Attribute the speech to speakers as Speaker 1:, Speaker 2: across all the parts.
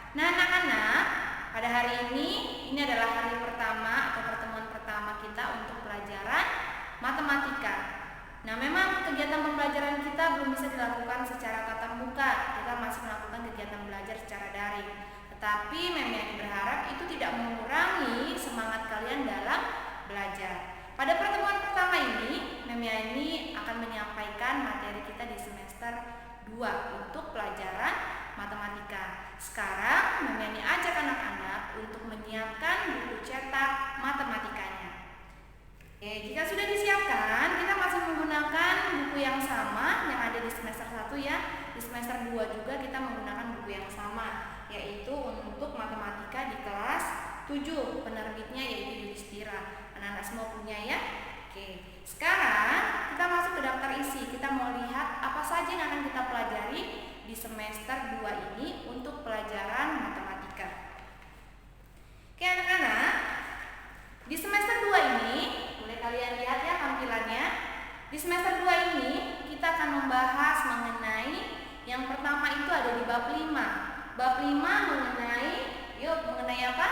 Speaker 1: Nah, anak-anak, pada hari ini adalah hari pertama atau pertemuan pertama kita untuk pelajaran matematika. Nah, memang kegiatan pembelajaran kita belum bisa dilakukan secara tatap muka. Kita masih melakukan kegiatan belajar secara daring. Tetapi Mem Yani berharap itu tidak mengurangi semangat kalian dalam belajar. Pada pertemuan pertama ini, Mem Yani akan menyampaikan materi kita di semester 2 untuk pelajaran matematika. Sekarang Mem Yani ajak anak-anak untuk menyiapkan buku cetak matematikanya. Oke, jika sudah disiapkan, kita masih menggunakan buku yang sama yang ada di semester 1 ya. Di semester 2 juga kita menggunakan buku yang sama, yaitu untuk matematika di kelas 7. Penerbitnya yaitu Yudhistira. Anak-anak semua punya ya? Oke, sekarang kita masuk ke daftar isi. Kita mau lihat apa saja yang akan kita pelajari di semester 2 ini untuk pelajaran matematika. Oke anak-anak, di semester 2 ini boleh kalian lihat ya tampilannya. Di semester 2 ini kita akan membahas mengenai yang pertama itu ada di bab 5. Bab 5 mengenai apa?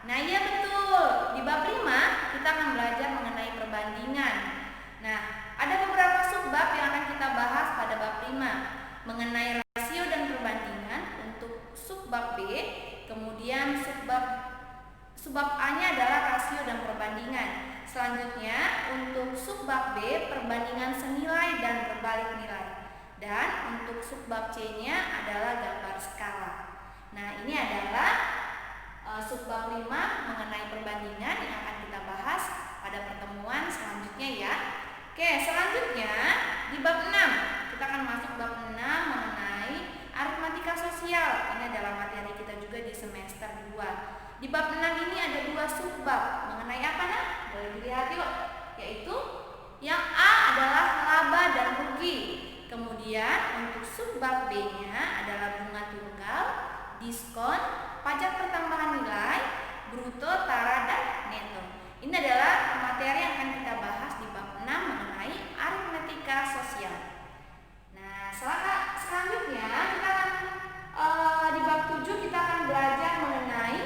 Speaker 1: Nah iya betul, di bab 5 kita akan belajar mengenai perbandingan. Nah, ada beberapa subbab yang akan kita bahas pada bab 5 mengenai rasio dan perbandingan untuk subbab B, kemudian subbab A-nya adalah rasio dan perbandingan. Selanjutnya untuk subbab B perbandingan senilai dan berbalik nilai. Dan untuk subbab C-nya adalah gambar skala. Nah, ini adalah subbab 5 mengenai perbandingan yang akan kita bahas pada pertemuan selanjutnya ya. Oke, selanjutnya di bab 6 kita akan masuk bab 6 mengenai aritmatika sosial. Ini adalah materi kita juga di semester 2. Di bab 6 ini ada 2 subbab mengenai apa nah? Boleh dilihat yuk. Yaitu yang A adalah laba dan rugi. Kemudian untuk subbab B-nya adalah bunga tunggal, diskon, pajak pertambahan nilai, bruto, tara, dan neto. Ini adalah materi yang akan kita bahas di bab 6 mengenai aritmatika sosial. Nah, selanjutnya kita akan di bab 7 kita akan belajar mengenai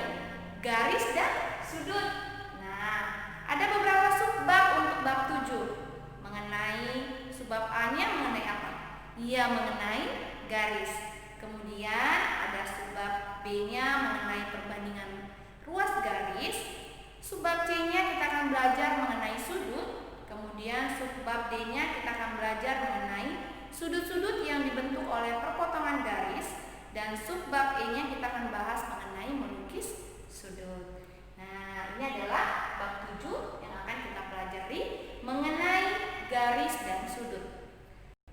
Speaker 1: garis dan sudut. Nah, ada beberapa subbab untuk bab 7. Mengenai subbab A-nya mengenai apa? Iya, mengenai garis. Kemudian ada subbab B-nya mengenai perbandingan ruas garis. Subbab C-nya kita akan belajar mengenai sudut. Kemudian subbab D-nya kita akan belajar mengenai sudut-sudut yang dibentuk oleh perpotongan garis. Dan subbab E-nya kita akan bahas mengenai melukis sudut. Nah, ini adalah bab 7 yang akan kita pelajari mengenai garis dan sudut.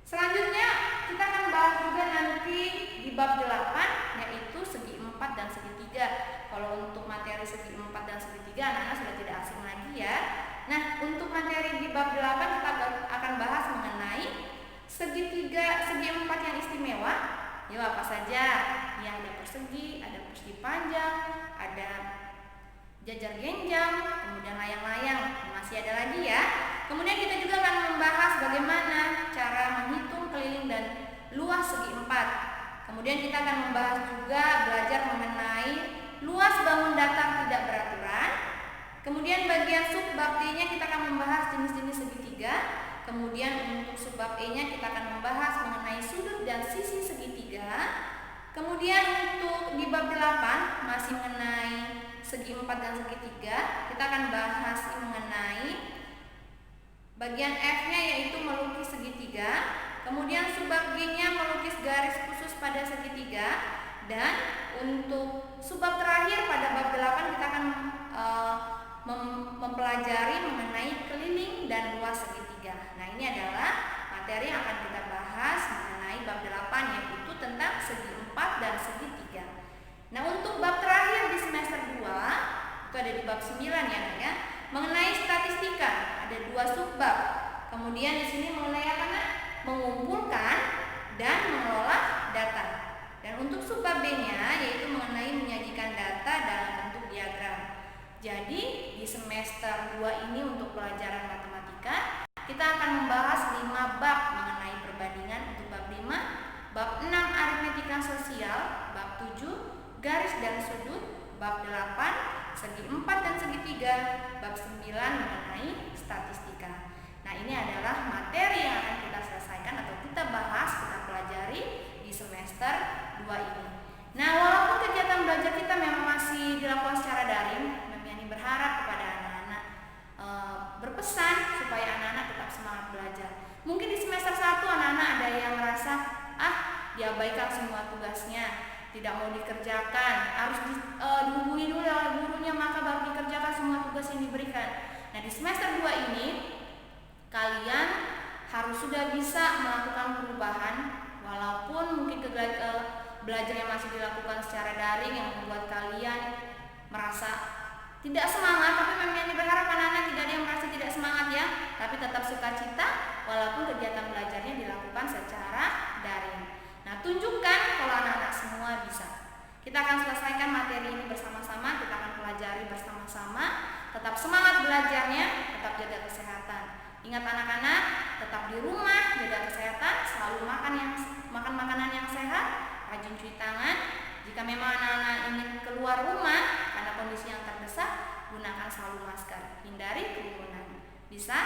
Speaker 1: Selanjutnya kita akan bahas juga nanti di bab 8 yaitu segi 4 dan segitiga. Kalau untuk materi segi 4 dan segitiga anak-anak sudah tidak asing lagi ya. Nah, untuk materi di bab 8 kita akan bahas mengenai segitiga, segi 4 yang istimewa. Yuk, apa saja? Ya, ada persegi, ada persegi panjang, ada jajar genjang, kemudian layang-layang, masih ada lagi ya. Kemudian kita juga akan membahas bagaimana cara menghitung keliling dan luas segi 4. Kemudian kita akan membahas juga belajar mengenai luas bangun datar tidak beraturan. Kemudian bagian subbab D-nya kita akan membahas jenis-jenis segitiga. Kemudian untuk subbab E-nya kita akan membahas mengenai sudut dan sisi segitiga. Kemudian untuk di bab 8 masih mengenai segi 4 dan segitiga, kita akan bahas mengenai bagian F-nya yaitu melukis segitiga. Kemudian subbab G-nya melukis garis khusus pada segitiga. Dan untuk subbab terakhir pada bab 8 kita akan mempelajari mengenai keliling dan luas segitiga. Nah, ini adalah materi yang akan kita bahas mengenai bab 8 yaitu tentang segi 4 dan segitiga. Nah, untuk bab terakhir di semester 2 itu ada di bab 9 ya, mengenai statistika. Ada 2 subbab. Kemudian di sini mengenai apa nah? Mengumpulkan dan mengelola data. Dan untuk subbab B-nya yaitu mengenai menyajikan data dalam bentuk diagram. Jadi di semester 2 ini untuk pelajaran matematika kita akan membahas 5 bab mengenai perbandingan untuk bab 5, bab 6 aritmatika sosial, bab 7 garis dan sudut, bab 8 segi 4 dan segi 3, bab 9 mengenai statistika. Nah, ini adalah materi yang akan kita selesaikan atau kita bahas, kita pelajari di semester 2 ini. Nah, walaupun kegiatan belajar kita memang masih dilakukan secara daring, Mami Yani berharap kepada anak-anak berpesan supaya anak-anak tetap semangat belajar. Mungkin di semester 1 anak-anak ada yang merasa diabaikan semua tugasnya, tidak mau dikerjakan, harus dihubungi dulu oleh gurunya maka baru dikerjakan semua tugas yang diberikan. Nah, di semester 2 ini kalian harus sudah bisa melakukan perubahan, walaupun mungkin belajar yang masih dilakukan secara daring yang membuat kalian merasa tidak semangat. Tapi Mami berharap anak-anak tidak ada yang merasa tidak semangat ya, tapi tetap sukacita walaupun kegiatan belajarnya dilakukan secara daring. Nah, tunjukkan kalau anak-anak semua bisa. Kita akan selesaikan materi ini bersama-sama, kita akan pelajari bersama-sama. Tetap semangat belajarnya, tetap jaga kesehatan. Ingat anak-anak, tetap di rumah, jaga kesehatan, selalu makan makanan yang sehat, rajin cuci tangan. Jika memang anak-anak ingin keluar rumah karena kondisi yang terdesak, gunakan selalu masker, hindari kerumunan. Bisa?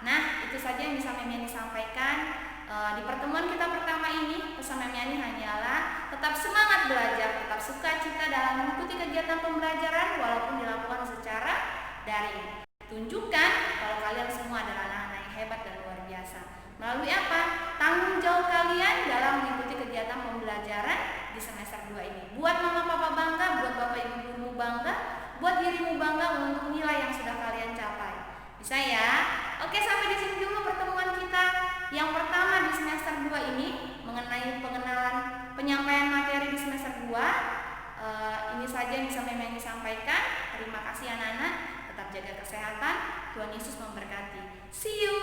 Speaker 1: Nah, itu saja yang bisa Mami Yani sampaikan. Di pertemuan kita pertama ini, pesan Mami Yani hanyalah tetap semangat belajar, tetap sukacita dalam mengikuti kegiatan pembelajaran walaupun dilakukan secara daring. Tunjukkan kalau kalian semua adalah anak-anak yang hebat dan luar biasa. Melalui apa? Tanggung jawab kalian dalam mengikuti kegiatan pembelajaran di semester 2 ini. Buat mama papa bangga, buat bapak ibu gurumu bangga, buat dirimu bangga untuk nilai yang sudah kalian capai. Bisa ya? Oke, sampai di sini dulu pertemuan kita yang pertama di semester 2 ini mengenai penyampaian materi di semester 2. Ini saja yang bisa Mami Yani sampaikan. Terima kasih anak-anak. Tetap jaga kesehatan. Tuhan Yesus memberkati. See you.